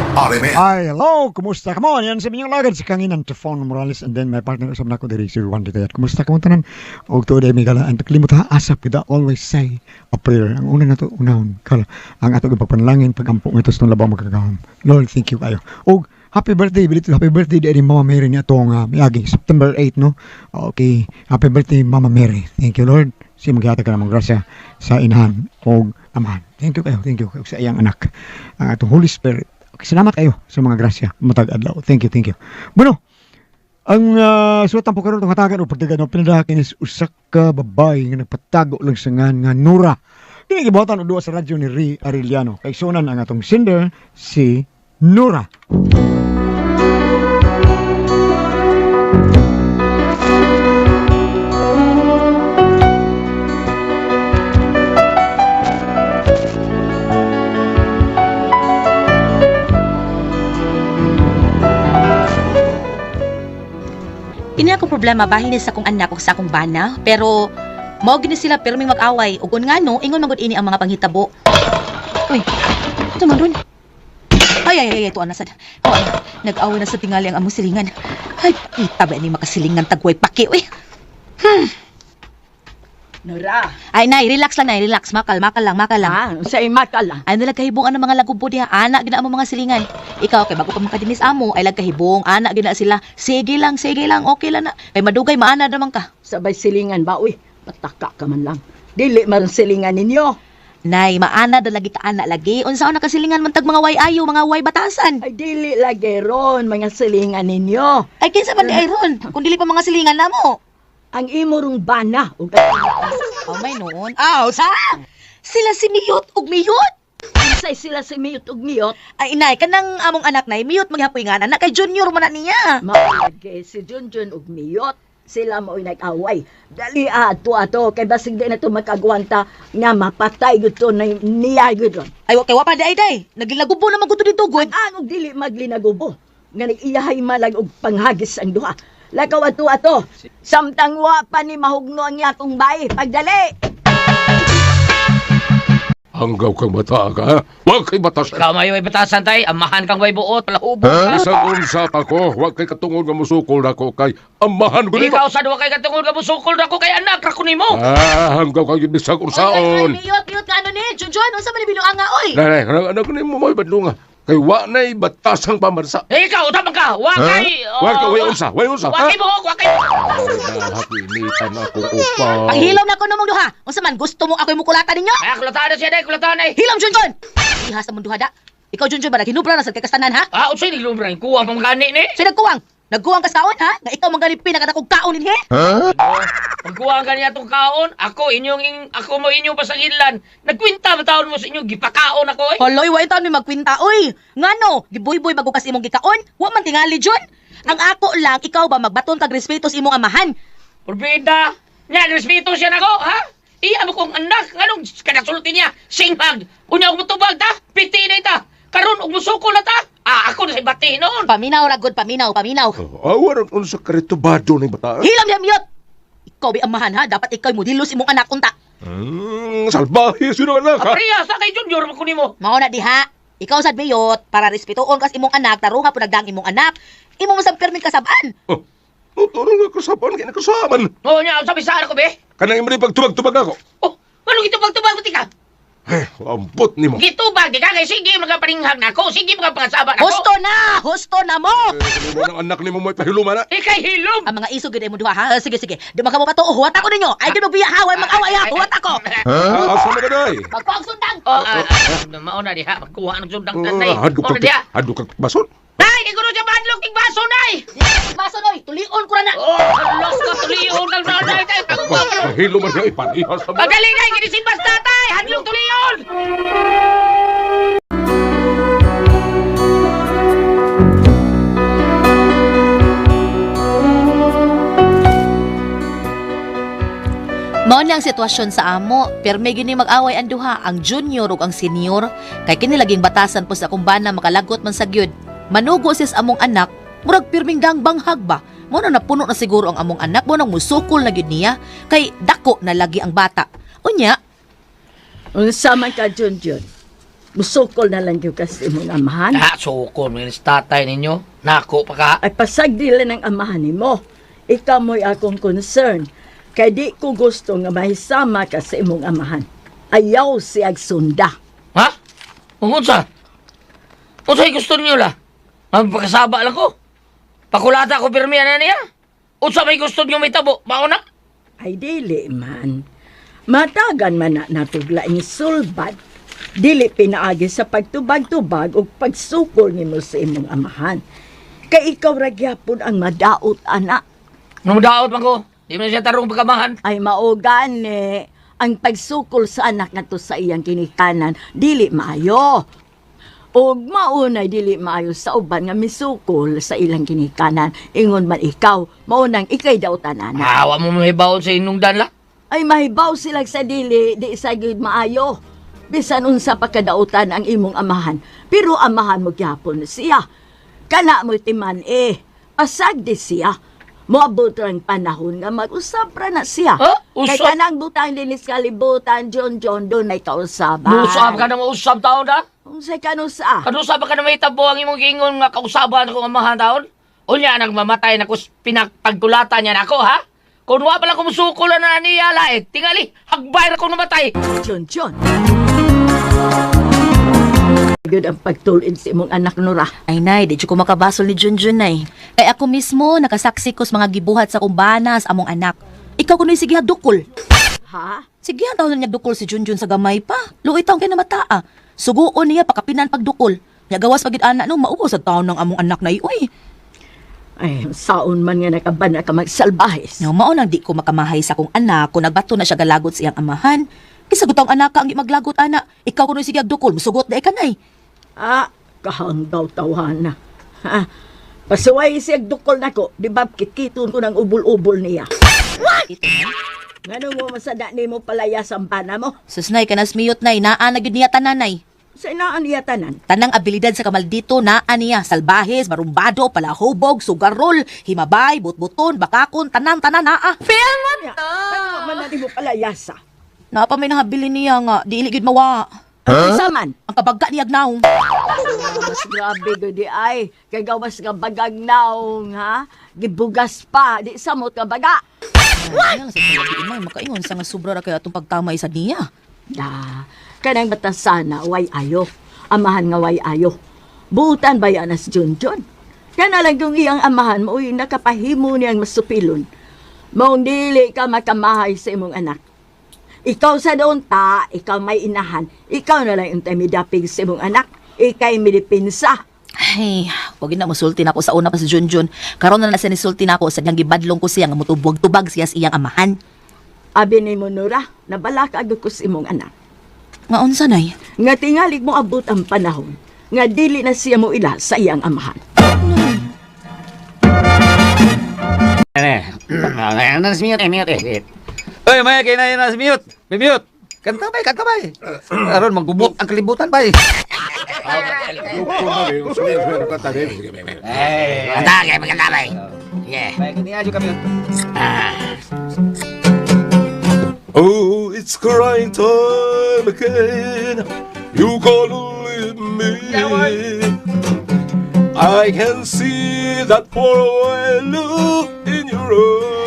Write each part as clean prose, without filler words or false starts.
RMN. Ay, hello! Kumusta? Come on, yan sa inyong lagad si Kanginan Tefon Morales and then my partner usap na ko diri si Juan Ditayat. Kumusta ka mo tanan? O to day Migala, ang taklimot ha, asap kita always say a prayer. Ang una na to, unahon, kala, ang ato ipagpanalangin, pagampo ng ito sa labang magkakahom. Lord, thank you kayo. O, happy birthday, belated happy birthday di Mama Mary niya itong miyaging September 8, no? Okay, happy birthday Mama Mary. Thank you, Lord. Si magyata ka namang grasya sa inahan o amahan. Thank you kayo sa iyang anak. Ang atong Holy Spirit. Salamat kayo sa mga grasya. Matag adlaw. Thank you. Bueno, ang suwatan po karon itong hatagan o pagdagan o pinadakin is usak ka babay nga nagpatago lang sa nga Nura. Kini gibuhatan o duwa sa radyo ni Ri Arellano. Kay sunan ang atong sender si Nura. Ini ako problema bahin sa akong anak o sa akong bana, pero mao gini sila pirming mag-away ug ngano ingon magud ini ang mga panghitabo. Uy, ito man ron. Ay, ito ana sad. Oh, nag-away na sa tingali ang among silingan. Ay, kita ba ni makasilingan tagway paki, uy. Nora. Ay, nay, relax lang, nay, relax. Makal lang. Sa imakal lang. Ay, nalagkahibong ang mga lagubo diha. Anak gina ang mga silingan. Ikaw, kay bago ka makadinis amo, ay lagkahibong. Anak gina sila. Sige lang. Okay lang na. Kay madugay, maana naman ka. Sabay silingan ba, uy? Mataka ka man lang. Dili man silingan ninyo. Nay, maana da lagi ka anak lagi. Unsaon na kasilingan man tag mga way ayo, mga way batasan. Ay, dili lagi ron, mga silingan ninyo. Ay, kinsa man di ay ron? Kung dili pa mga silingan namo. Ang imo rong bana. Oh, may noon. Sa? Sila si Miyot ug Miyot. Say sila si Miyot ug Miyot. Ay, inay, kanang among anak nay, Miyot maghapoy nga anak kay Junior man na niya. Maulagi si Junjun ug Miyot. Sila mo'y nag-away. Dali ato kay basig di na ito makagwanta nga mapatay gusto na niya gudon. Ay, okay, wapa day. Nagilagubo naman gusto dito, good. Ang og dili maglinagubo. Nga nag-iyahay malag og panghagis ang duha. Lakaw ato. Samtang wa pa ni mahugno ang yakong bay. Pagdali! Hanggaw kang bata ka, ha? Huwag kay batasan. Ikaw mayo ay batasan tay, amahan kang way buot, palahubo ka. Isang unsat ako, huwag kay katungod nga musukol na ko kay amahan ko nimo. Ikaw sa duwa kay katungod ka musukol na ko kay anak ra ko nimo. Hanggaw kang bisag unsaon. Miyot ka ano ni? Junjun, unsa man binuanga oy? Nay, anak ko nimo may badlunga. Kay wa nay batasang pamarsa. Ikaw tamang ka, wa kay. Wa kay unsa. Wa kay buhok, wa kay. Hakinitan ako upa. Pahilom na ko namong duha. Unsa man gusto mo ako'y mukulatan ninyo? Ay kulatan na siya day, kulatan ay. Hilom Junjun. Ihas namong duha da. Ikaw Junjun ba naghinubra na sa kay kastanan ha? Unsay ni lumbrang kuwang pang gani ni? Sino nagkuwang? Nagkuwang ka sa kaon ha? Nga ikaw manggali pinakatakog kaon ninhi? Pagkuwang ka niya tong kaon, ako mo inyong pasangilan. Nagkwinta ba taon mo sa inyo gipakaon ako eh? Holoy, wa itaon mi magkwinta oy. Ngano, giboy-boy bagukas imong gikaon? Wa man tingali Jun. Ang ako lang ikaw ba magbaton kag respeto sa imong amahan? Porbida, nya respeto siya nako, ha? Iya mo kong anak, anong kanasulti niya? Singhag, unya og mutubag ta, piti na ita. Karon og musukol na ta. Ako na sa bati noon. Paminaw ra gud, paminaw. Awan unsa karitubado ni bata. Hilam ya miyot. Ikaw bi amahan ha, dapat ikaw mo dilos imong anak unta. Salbahe sino anak ha? Apriya, sa kay Junior mo kunimo. Mao na diha. Ikaw sad miyot para respetuon kas imong anak, tarunga pud nagdang imong anak. Imo mo sa permit kasaban. Turo nga kasaban kay nakasaban. Oo nya, sabi sa ako be. Kanang imong pagtubag-tubag ako. Anong itubag-tubag mo tika? Ambot nimo. Gitubag di ka kay sige magaparinghag nako, sige magapangasaba nako. Husto na mo. Kanimo ng anak nimo may pahiluman na. Ikay hilom. Ang mga iso gid mo duha ha. Sige. Di man ka mo patuo, huwat ako ninyo. Ay gid mo biya haway mag-away ha. Huwat ako. Asa mo gaday? Magkuang sundang. Mao na diha, magkuha ng sundang tanay. Hadlo kag bason. Nay, kay kuno siya madlok king baso nay. Baso noy, tulion ko na. Los ka tuliyon kang nanay tay. Pahilo man siya ipanihas sa mga. Pagaling nay, kinisimbas tatay, hadlok tuliyon. Mao na ang sitwasyon sa amo, perme gini mag-away ang duha, ang junior ug ang senior, kay kini laging batasan po sa akong bana makalagot man sa gyud. Manugo sis among anak, murag pirming dang banghag ba? Mo na napuno na siguro ang among anak mo nang musukol na gyud niya, kay dako na lagi ang bata. Unya, Unsa man ka, Junjun? Musukol na lang yung kasi imong amahan. Sukol mo tatay ninyo. Nako pa ka. Ay pasagdila ng amahan nimo. Ikaw mo'y akong concern. Kay di ko gusto nga mahisama ka sa imong amahan. Ayaw siyag sunda. Ha? Unsa? Unsa'y gusto niyo la? Magpakasaba lang ko. Pakulata ko pirmihan na niya. Unsa may gusto niyo may tabo? Mauna? Ay dili man. Matagan man na natugla ni sulbad. Dili pinaagi sa pagtubag-tubag o pagsukol nimo sa imong amahan. Kay ikaw ragyapon ang madaot anak. Nung daot man ko. Di mo na siya tarong pagkamahan. Ay maugan ang pagsukol sa anak nga to sa iyang kinikanan dili maayo. Og maunay dili maayo sa uban nga misukol sa ilang kinikanan. Ingon man ikaw, maunang ikay daw tanan. Hawa mo mahibawon sa inong danla. Ay mahibaw sila sa dili, di sa gid maayo. Bisan unsa pa kadautan ang imong amahan, pero amahan mo gyapon siya. Kana mo timan pasag di siya. Moabot ang panahon nga mag-usap ra na siya. Kay Usap? kanang butang linis kalibutan, John doon ay kausaban. Musab ka na mausab taon na? Unsay kanusa? Kanusa ba ka na may tabo ang imong gingon nga kausaban akong amahan taon? Unya nagmamatay na ko pinagpagkulatan niya nako ha? Kung wa pala ko musukulan na niya laet, tingali, hagbay na ko namatay. John. Good ang pagtulin sa imong anak Nora. Ay, nay, di ko makabasol ni Junjun, nay. Kay ako mismo, nakasaksi ko sa mga gibuhat sa kumbana sa among anak. Ikaw kuno'y sige dukol. Ha? Sige, ang taon na niya dukol si Junjun sa gamay pa. Luoy taong kinamataa. Suguon niya pakapinan pagdukol. Niya gawas pagid anak no, mauwa sa taon ng among anak na iuy. Ay, saon man nga nakabana ka magsalbahes. No, maunang di ko makamahay sa akong anak kung nagbato na siya galagot sa iyang amahan. Isagot ang anak ka ang maglagot, anak. Ikaw kuno'y sige dukol, musugot na ikanay. Kahang daw tawana. Ha? Pasuway siya dukol na ko, di ba kitkiton ko ng ubol-ubol niya. Ito, nay. Ngano mo masada ni mo palaya sa pana mo? Susnay ka nasmiyot, nay. Naan na gyud niya tananay. Sa inaan niya tanan. Tanang abilidad sa kamaldito na aniya, salbahes, marumbado, palahubog, sugarol, himabay, butbuton, bakakon, tanan-tanan naa. Niya, ano man natin mo palayasa? Napa may nahabilin niya nga, di iligid mawa. Ang saman. Ang kabagga niya gnaong. Mas grabe gudi ay. Kay gawas ka bagag naong, ha? Gibugas pa, di samot ka baga. Ano sa palabiin mo, makaingon sa nga sobra ra kaya itong pagtamay sa niya. Kanang batasana, way ayo. Amahan nga way ayo. Buutan ba yan as Junjun? Kana lang kung iyang amahan mo, uy, nakapahimo niyang masupilon. Maong dili ka makamahay sa imong anak. Ikaw sa doon ta, ikaw may inahan. Ikaw na lang yung midapig sa imong anak. Ikay midipinsa. Ay, wag na musulti na ako sa una pa si Junjun. Karon na siya nisulti na ako sa niyang gibadlong ko siya nga mutubog-tubag siya sa iyang amahan. Abi ni mo, Nora, nabalak agad ko sa imong anak. Nga unsa nay? Nga tingalig mo abot ang panahon. Nga dili na siya mo ila sa iyang amahan. Oy, may kay na yun mute. May mute. Kanta bay. Aron magubok ang kalibutan bay. Kanta kay magkakabay. Yeah. Bay kini ajo kami. Oh, it's crying time again. You gotta leave me. I can see that far away look in your eyes.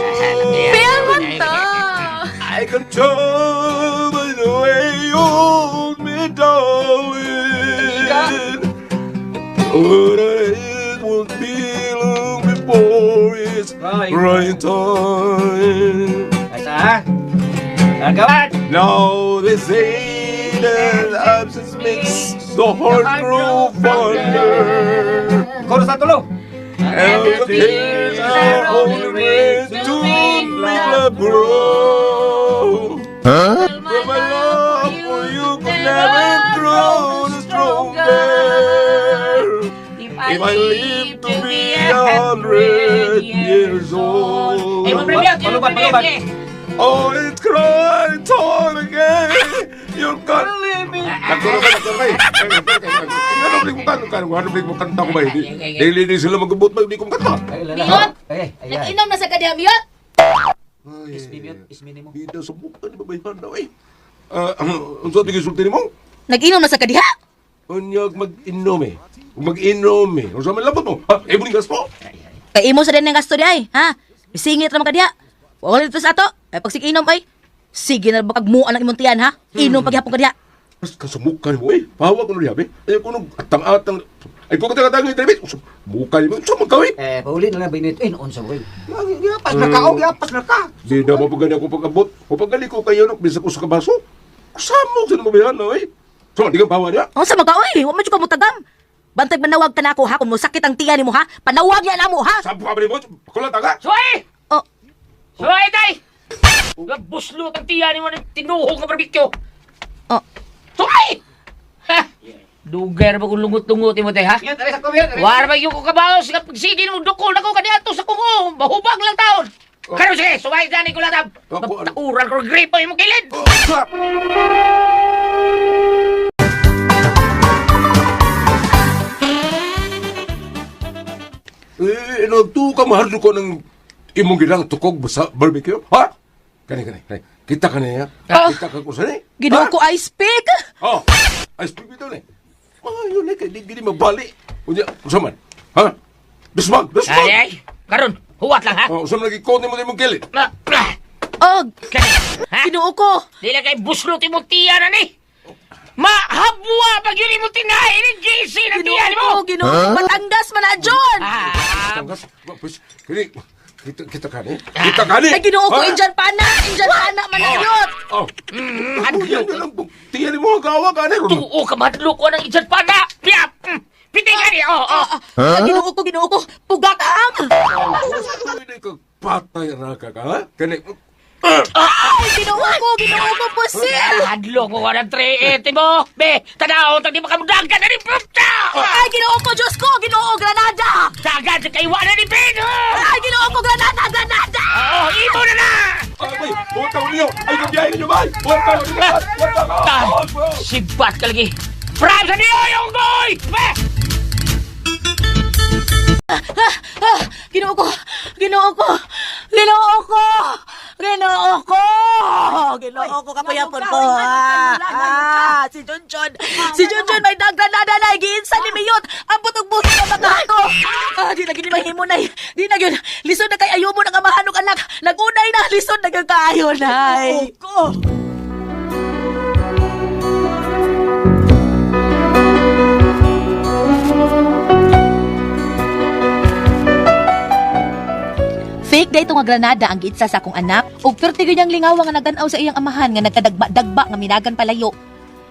I can tell by the way you hold me, darling. But it won't be long before it's right time. Asa? Agawan. Now they say that absence makes the heart grow fonder. Chorus na tulo. And the tears are only meant to make love grow. But my love for you could never grow stronger. If I live to be 100 years old. Malubat. Oh, it's crying time again. You're gonna leave me. Ano mo kanta ko ba? Hindi sila magabot ba? Hindi ko kanta. Miyot! Nag-inom na sa kadiha, Miyot! Ismi mo. Hindi na subukan. Babayhan daw eh. Ang sabi ko sulti mo? Nag-inom na sa kadiha? Unyag mag-inom eh. Mag-inom eh. O sa malabot mo, ha? Imo ni gas mo? Kay imo sa din ng gasto di ay, ha? Isingit ra man ka diha. Wala dito sa ato. Ay pagsikinom ay. Sige na bakag muan ang imong tiyan, ha? Inom paghapon ka diha. Mas kasumukan mo eh. Pahawa ko na riyabi. Ay ko nung atang-atang. Ay ko katang-atang yung tribit. Mukay mo. So magkawin. Pauli na lang binit. Unsa ko. Giapas na ka, giapas na ka. Di na mapagani ako pag-abot. O paggali ko kayo no, bisa ko sa kabaso. Kusamok sa namabihan na eh. So, di kang pahawa niya. O sa magkaoy, wa man jud ka mutagam. Bantay manawag ka na ako ha kung musakit ang tiyan nimo ha. Panawag yan mo ha. Sampo ka ba ni mo? Kulat ka? Suway! Oh, Suway, day! Buslo ang tiyan mo ng tinuhog na barbecue. oh. Suway! Ha! Dugar ba kung lungot-lungot mo tayo, ha? Yan, tara sa kuya. War ba yung kabaos nga pagsige mo dukol ako kaniadto sa kuko. Mahubag lang taon. Karo sige, suway dyan ko latab. Magtauran ko gripo yung kilid. Nagtuo ka mahal ko ng imong ginang tukog sa barbecue? Ha? Kani. Kita ka niya. Kita ka kung saan eh. Ginoo ko ice pick. Oh, ay speak bitaw ni. Yun eh, di gini mabali. Unya, usaman. Ha? Dusmag. Ay, karon, huwat lang, ha? Oh, usaman lagi kote mo imong kilid. Og, Kani, ha? ginoo ko. Di na kay buslo ti mo tiyan na ni. Mahabwa pag yun mo tinahin ng JC na tiyan mo. Ginoo ko. Matanggas man na John. Tanggas. Kini, kita ka ni. Kita ka ni. Ay ginoo ko Ha? injan pana man na yun. Oh. Hadlo. Yan lang. Tiyan mo ang gawa ka ni. Tuo ka madlo ko ng isan pa na. Piyap. Piting ka ni. Ginoo ko. Pugak ang. Hindi ka patay ra ka ha? Kani. Ay, ginoo ko pusil. Hadlo ko ka ng 380 mo. Be, tanaw, tag di makamudag ka na ni Pupta. Ay, ginoo ko, Diyos ko, ginoo, granada. Sagad sa kaiwanan ni Pedro. Ay, ginoo ko, granada. Oo, ito na na. Ay,utaw niyo. Ay, gabiyahin niyo ba? Wala ka. Sibat ka lagi. Prime sa niyo yung goy. Be. Ginoo ko. Kapayapon ko. Si Junjun may nagranada na. Giinsan ni Miyot. Ang butog-butog na mga ako. Di na gini mahimo na. Di na yun. Lisod na kay ayaw mo ng amahanok anak. Nagunay na. Lisod na kaayo na. Fake day nga granada ang giitsa sa akong anak ug perti gyud niyang lingawa nga nagtan-aw sa iyang amahan nga nagkadagba-dagba nga minagan palayo.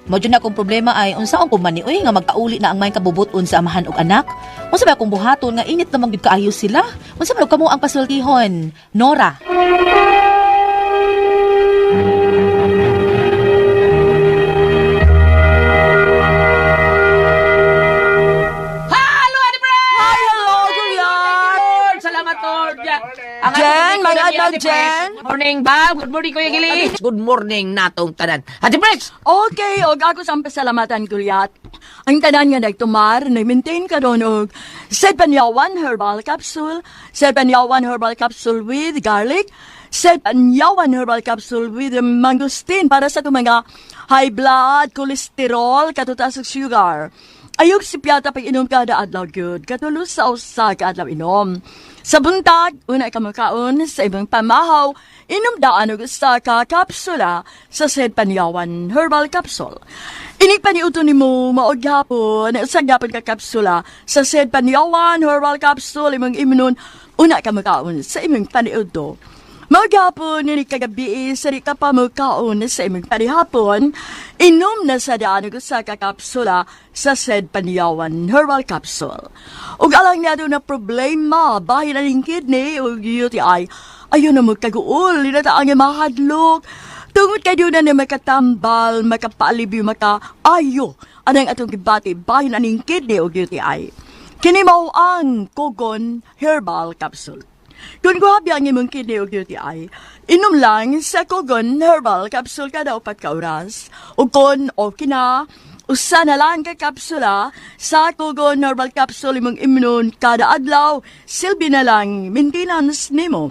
Mao na akong problema ay unsaon ko man ni nga magkauli na ang may kabubuton sa amahan ug anak. Unsa ba akong buhaton nga init naman gyud kaayo sila? Unsa man kamo ang pasultihon? Nora. Jen, may adlaw, Jen. Good morning, Bob. Good morning, Kuya Gili. Good morning, natong tanan. Ate Pres! Okay, og ako sa pasalamatan kulyat. Ang tanan nga nagtumar, nag-maintain ka doon og Sed Panyawan Herbal Capsule, Sed Panyawan Herbal Capsule with garlic, Sed Panyawan Herbal Capsule with mangosteen para sa itong mga high blood, cholesterol, katutas ug sugar. Ayog si piyata pag inom kada adlaw good, katulos sa usa ka adlaw inom. Sa buntag, una ka makaon sa ibang pamahaw, inom daan og usa ka kapsula sa Sed Panyawan Herbal Capsule. Inig paniuto ni mo maogyapon na usang yapon ka kapsula sa Sed Panyawan Herbal Capsule imong imnon una ka makaon sa imong paniuto. Maogyapon ni kagabi sa di ka pa makaon sa imong panihapon, inom na sa daan og usa ka kapsula sa Sed Panyawan Herbal Capsule. Ug alang niya na problema bahin ang kidney o UTI, ayun na magkaguol, linataang yung mahadlok. Tungod kayo na makatambal, makapaalibyo, makaayo, anang atong gibati bahin ang kidney o UTI. Kini mao ang Kogon Herbal Capsule. Kung guhabi ang imong kidney o UTI, inom lang sa Kogon Herbal Capsule kada 4 ka oras. O kung okay na, usa na lang ka kapsula sa Kogon Herbal Capsule imong imnon kada adlaw, silbi na lang maintenance nimo.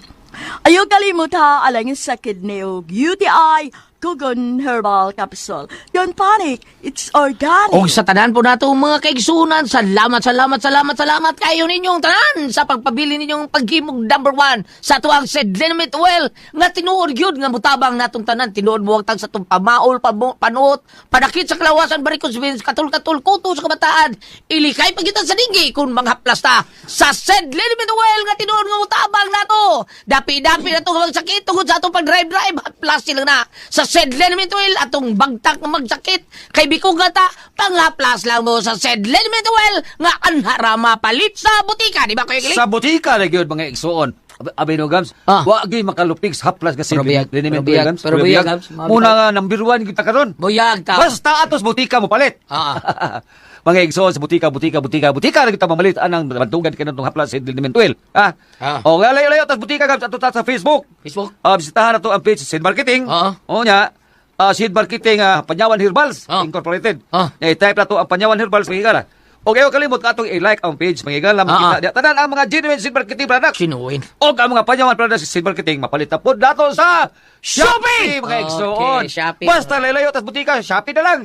Ayaw kalimut ha, alang sa kidney o UTI, Kugon Herbal Capsule. Don't panic. It's organic. O sa tanan po nato mga kaigsunan, salamat kayo ninyong tanan sa pagpabili ninyong paghimog number 1 sa tuwang Sedlenament Oil nga tinuod gyud nga mutabang natong tanan, tinuod buwag tag sa itong pamaol, panuot, padakit sa kalawasan, barikos, katul-katul, kuto sa kabataan, ilikay pagitan sa dinggi kung mga plasta sa Sedlenament Oil nga tinuod nga mutabang nato. Dapi-dapi na itong magsakit tungod sa atong pag-drive-drive at plastic lang na sa Sedlenament Oil atong bagtak nga magsakit kay bikog nga ta pangaplas lang mo sa Sedlenament Oil nga anhara mapalit sa butika, di ba Kuya Kiling? Sa butika na gyud mga igsuon. Abay no gams. Ah. Wa gyud makalupig sa haplas kasi Pero biyag, liniment pero biyag, gams. pero biyag, Gams. Muna nga number 1 kita karon. Buyag ta. Basta atos butika mo palit. Mga igsoon sa butika na kita mamalit anang bantugan kanang haplas sa liniment oil. Ha? O nga layo tas butika gams ato ta sa Facebook. Facebook? Bisitahan nato ang page Seed Marketing. O nya Seed Marketing Panyawan Herbals Incorporated. I-type na to ang Panyawan Herbals magigala. Okay, kalimot ka itong i-like ang page magigala. Makita tanan ang mga genuine Seed Marketing products. Sinuin. O ang mga Panyawan products sa Seed Marketing mapalit na po dato sa Shopee! Mga igsoon. Okay, Shopee. Basta lalayo tas butika, Shopee na lang.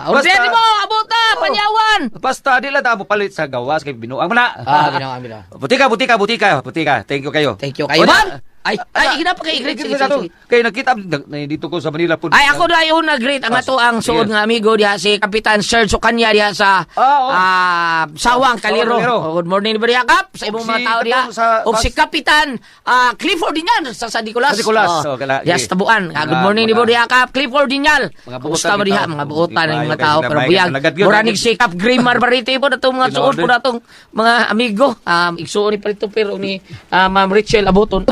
Order mo, abuta, Panyawan. Basta di lang mo palit sa gawas kay binuang mo na. Binawa. Butika. Thank you kayo. Thank you kayo, ma'am. Ay, ginapa kay great. Sige. Kaya nakita dito ko sa Manila po. Ay, ako na yung nag-greet. Ang ato ang suod nga amigo diha si Kapitan Serge Sukanya diha sa Sawang Kaliro. Good morning ba diha, Kap? Sa ibong mga tao diha. O si Kapitan Clifford Dinyan sa San Nicolas. Yes, tabuan. Good morning diha diha, Kap. Clifford Dinyal. Kumusta ba diha? Mga buotan ng mga tao. Pero buyag. Muranig si Kap Grimar Bariti po na itong mga suod po na itong mga amigo. Igsuon ni Palito Pero ni Ma'am Richelle Aboton.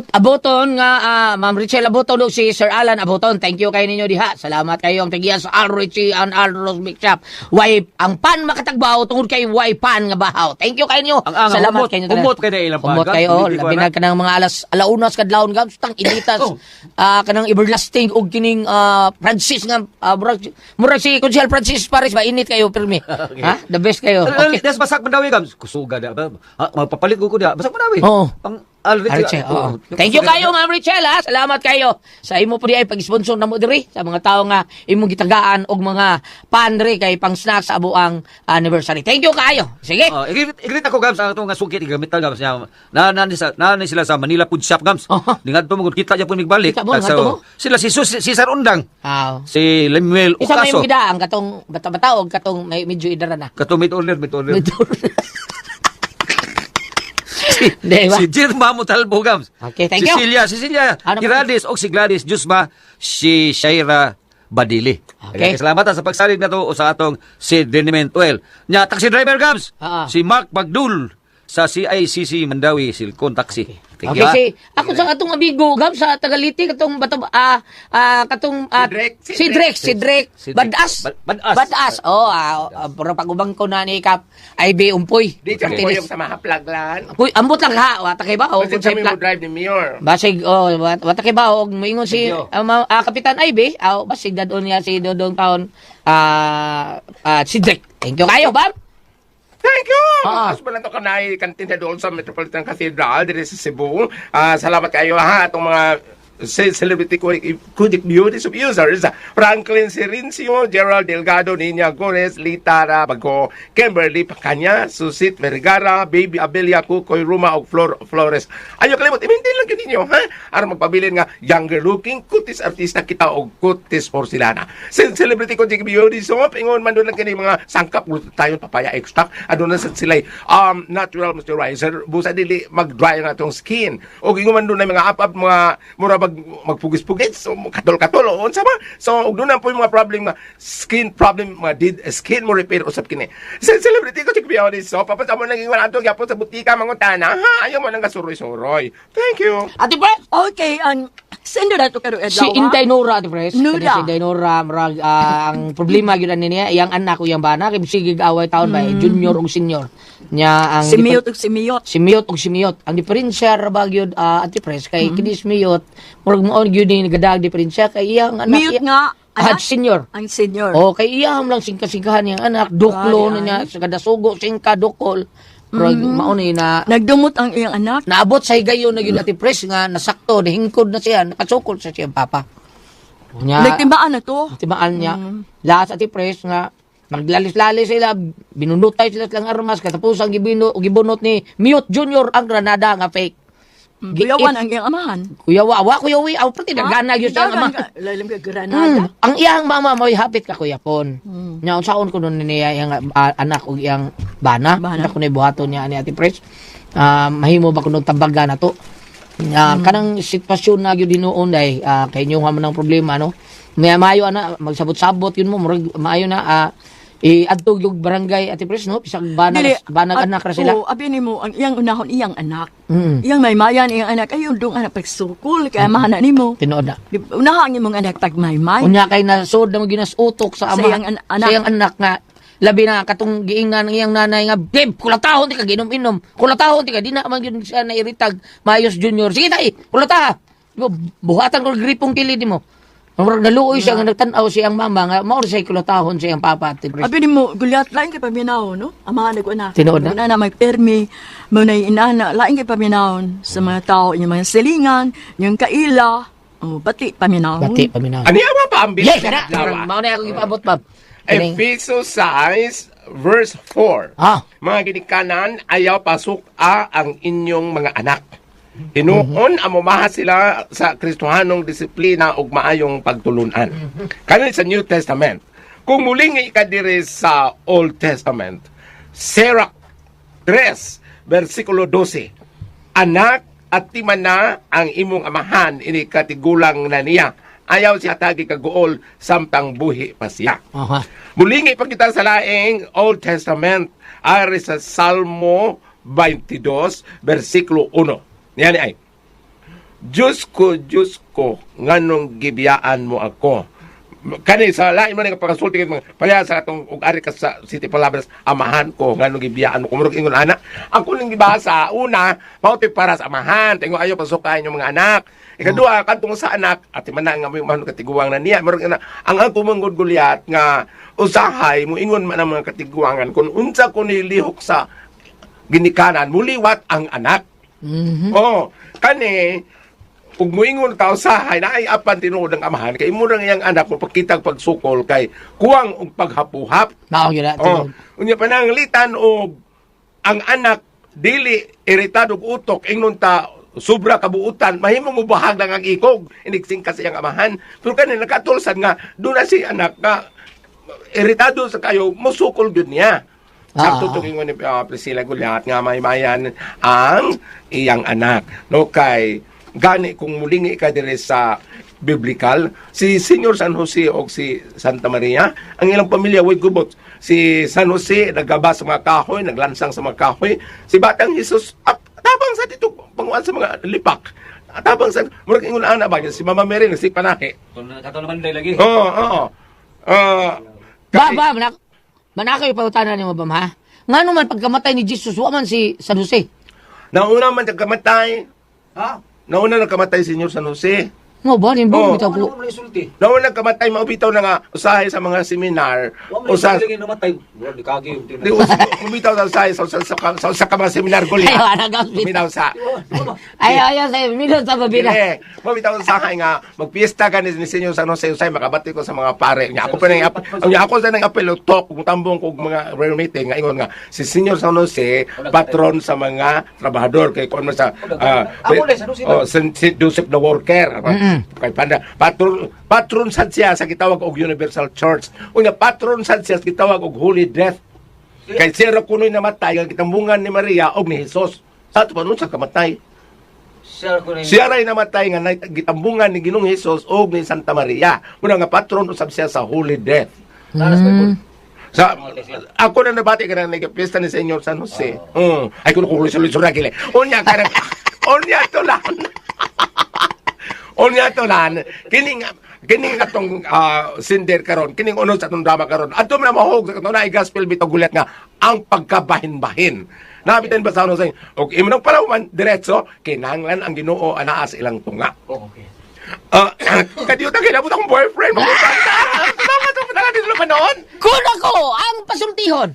Ma'am Richelle Aboton o si Sir Alan Aboton. Thank you kayo ninyo diha. Salamat kayo ang tagiya sa Al Richie and Al Rosmic Shop. Ang pan makatagbaw tungod kay way pan nga bahaw. Thank you kayo ninyo. Salamat kayo ninyo. Umot kayo na ilang pan. Umot kayo. Labinag ka ng mga alaunas kadlawon gams. Tang initas. Kanang everlasting og kining Francis nga. Murag si Consiel Francis Paris ba? Init kayo pirmi. Ha? The best kayo. Okay. Des basak mandawi gams. Kusuga da. Magpapalit ko da. Basak mandawi. Oo. Richelle. Thank you kayo, Ma'am Richelle, ha? Salamat kayo. Sa imo po ay pag-sponsor na mo diri sa mga tao nga imong gitagaan og mga pandre kay pang snacks sa abuang anniversary. Thank you kayo. Sige. Igrit ako gams ang atong nga sukit igamit ta gams. Na sila sa Manila Food Shop gams. Ningadto mo kita ja pud migbalik. Sila si Cesar Undang. Si Lemuel Ucaso. Isa may mga ang katong bata-bata og katong may medyo idara na. Katong mid order. Diba? Si Jirma Mutalbo gams. Okay, thank you. Cecilia Gladys o si Gladys Jusma, si Shaira Badili. Okay. Salamat sa pagsalig na to sa atong Sedlenament Oil. Nya taxi driver gams. Si Mark Bagdul sa CICC Mandawi Silcon Taxi. Okay, ako sa atong amigo gam sa Tagaliti katong si Drek Badas. Pero pagubang ko na ni Kap IB Umpoy. Di ka mo yung sa mahaplag lan. Kuy ambot lang ha, wata kay ba o Kasi kami mo drive ni Mayor. Basig wata kay ba og moingon si Kapitan IB, basig dadon niya si Dodong Taon si Drek. Thank you kayo, Bam. Thank you! Mas pala ito kanay kantina doon sa Metropolitan Cathedral dito sa Cebu. Salamat kayo ha itong mga celebrity chronic beauties of users. Franklin Sirincio, Gerald Delgado, Nina Gores, Litara Bago, Kimberly Pacanya, Susit Vergara, Baby Abelia, Kukoy Ruma, o Flores. Ayaw kalimot, i-maintain lang ninyo, ha? Ara magpabilin nga younger looking, kutis artista kita o kutis porcelana. Celebrity chronic beauties, so pingon man doon lang kini mga sangkap, tayo papaya extract, ano na sila natural moisturizer, busa dili mag-dry na itong skin. O ingon man doon na mga apap, mga mura magpugis-pugis, so katol-katol o unsa ba? So doon na po yung mga problem, mga skin problem, mga skin mo repair usap kini. Celebrity ko check honest. So papasa mo nang ingwan ato gyapon sa butika mangutana, ha? Ayaw mo nang gasuroy-suroy. Thank you. Ate Pres. Okay, sendo na to karo Si Inday Nora, Ate Pres. Si Inday Nora, ang problema gyud niya, iyang anak o iyang bana kay sige away taon ba junior ug senior. Nya ang Simiyot ug simiyot. Simiyot ug simiyot. Ang diferensya ra ba gyud Ate Pres kay kini simiyot murag mo gyud ni nagadag diferensya kay iyang anak. Miyot nga senior. Ang senior. O kay iyang lang singka-singkahan yang anak duklo na niya sa kada sugo singka dukol. Pero mao ni na nagdumot ang iyang anak. Naabot sa higayon na gyud Ate Pres nga nasakto, nahingkod na siya, nakasukol sa siyang papa. Nya, Nagtimbaan na to. timaan niya. Lahat sa tipres nga, maglalis-lalis sila, binunutay sila silang armas, katapos ang gibunot ni Mute Junior ang granada nga fake. Kuyawan ang iyang amahan. Kuyawa, kuyawi, aw pati nagana yun siya naman. Lalim ka granada. Ang iyang mama mo'y hapit ka kuyapon. Nya unsaon ko nun niya iyang anak ug iyang bana. Bana. Ako na buhaton niya ani Ate Pres. Mahimo ba kuno tambaga na to? Kanang sitwasyon na gyud hinuon day kay inyo man ang problema no. May maayo ana magsabot-sabot yun mo murag maayo na adto yung barangay Ate Pres no bisag banag anak ra sila. Oo, abi nimo ang iyang unahon iyang anak. Mm. Iyang may mayan iyang anak ayun dong anak pagsukol kay amahan na nimo. Tinuod na. Unahan imong anak pag may. Unya kay nasod na mo ginasutok sa ama Sa iyang anak. sa iyang anak nga labi na katong giingan ng iyang nanay nga babe kulatahon ti ka ginom-inom kulatahon ti ka di na man gyud siya nairitag Mayos Junior sige tay kulata buhatan ko gripong kilid mo murag naluoy siya nga nagtan-aw siyang mama nga mao siya kulatahon siyang papa Ate Pres. Abi nimo gulyat lain kay paminaw no. Amahan nag anak. Tinuod na? Na may permi mo na inana lain kay paminaw sa mga tao yung mga silingan, yung kaila, bati paminaw. Bati paminaw. Ano yung mga paambit? Yes, mao na ako gipabot pab. Ephesus 6, verse 4. Mga ginikanan, ayaw pasok ang inyong mga anak. Hinuon amumaha sila sa Kristohanong disiplina ug maayong pagtulunan. Kanil sa New Testament. Kung muling ikadiri sa Old Testament, Sirach 3, versikulo 12. Anak at timana ang imong amahan ini katigulang na niya. Ayaw siya tagi kaguol samtang buhi pa siya. Muling ipakita sa laing Old Testament ari sa Salmo 22, versikulo 1. Yan ay, Diyos ko, nganong gibiyaan mo ako. Kani sa lain mo nga pagkasulti mga palaya sa atong ug-ari ka sa City Palabras, amahan ko, nganong gibiyaan mo. Kumurog ingon anak, ang kuning gibasa, una, mauti para sa amahan, tingo ayaw pasukayan yung mga anak. Ikadua, kantong sa anak, at man nga may mahal katiguang na niya. Murag na, ang ako manggod gulyat nga, usahay, mo ingon man ang mga katiguangan, kung unsa ko nilihok sa ginikanan, muliwat ang anak. Kani ug moingon ta usahay na ay apan tinuod ang amahan kay imo iyang anak mo pagkitag pagsukol kay kuwang og paghapuhap. Mao gyud na. Unya pananglitan og ang anak dili iritado og utok ingnon ta sobra kabuutan mahimo mo bahag lang ang ikog inigsing kasi ang amahan pero kani nakatulsan nga do na si anak nga iritado sa kayo musukol gyud niya. Sakto tuging ni Priscilla Gulyat nga may-mayan ang iyang anak. No kay gani kung mulingi ka dire sa biblical si Senior San Jose o si Santa Maria ang ilang pamilya way gubot. Si San Jose nagaba sa mga kahoy, naglansang sa mga kahoy. Si Batang Jesus tabang sa dito panguan sa mga lipak. Tabang sa murag ingon ana ba si Mama Mary nagsipanaki. Kato naman day lagi. Oo. Manakaw yung pautanan niyo ba, ha? Nga naman, pagkamatay ni Jesus, wa man si San Jose. Nauna man nagkamatay. Nauna nagkamatay si Senior San Jose. Nga ba, rin ba? Bitaw ko. Nauna nagkamatay, maubitaw na nga usahay sa mga seminar. Usahay. Umitaw sa usahay sa mga seminar ko liya. Uminaw sa. Ayaw, sa minut sa babina. Mabitaw sa usahay nga, magpiesta ka ni Senior San Jose, usahay, makabati ko sa mga pare. Ako pa nang ako sa nang apel, talk, kung tambong ko mga prayer meeting, nga ingon nga, si Senior San Jose, patron sa mga trabahador. Kay kung sa, St. Joseph the Worker. Kay panda patron sad siya sa gitawag og Universal Church. Unya patron sad siya sa gitawag og Holy Death. Kay siya ra kunoy namatay ang kitambungan ni Maria og ni Jesus. Sa to panon sa kamatay. Siya ray namatay nga gitambungan ni Ginoong Jesus og ni Santa Maria. Una nga patron usab siya sa Holy Death. Sa ako na nabati ka na nagpista ni Senyor San Jose. Ay kuno ko lulusura kile. Unya to lang. Onya to lan kining atong sinder karon kining unod sa atong drama karon adto man mahog sa atong gospel bitaw gulat nga ang pagkabahin-bahin nabitan ba sa ano say og imo nang palawan diretso kinahanglan ang Ginoo anaa sa ilang tunga. Kadiyo ta kinabot akong boyfriend mo ta dito pa noon Kun ako ang pasultihon